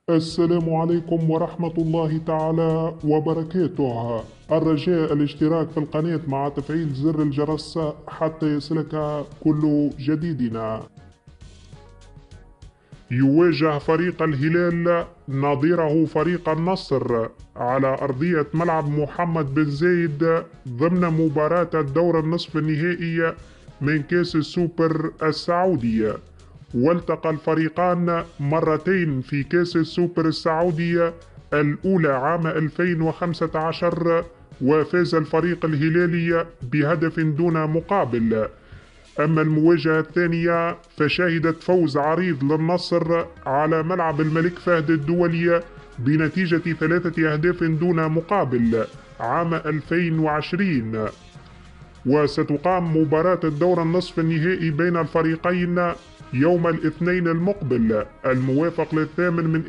السلام عليكم ورحمة الله تعالى وبركاته. الرجاء الاشتراك في القناة مع تفعيل زر الجرس حتى يصلك كل جديدنا. يواجه فريق الهلال نظيره فريق النصر على أرضية ملعب محمد بن زايد ضمن مباراة الدور النصف النهائي من كأس السوبر السعودي. والتقى الفريقان مرتين في كأس السوبر السعودي، الأولى عام 2015 وفاز الفريق الهلالي بهدف دون مقابل. أما المواجهة الثانية فشهدت فوز عريض للنصر على ملعب الملك فهد الدولي بنتيجة 3 أهداف دون مقابل عام 2020. وستقام مباراة الدور النصف النهائي بين الفريقين يوم الاثنين المقبل الموافق 8 من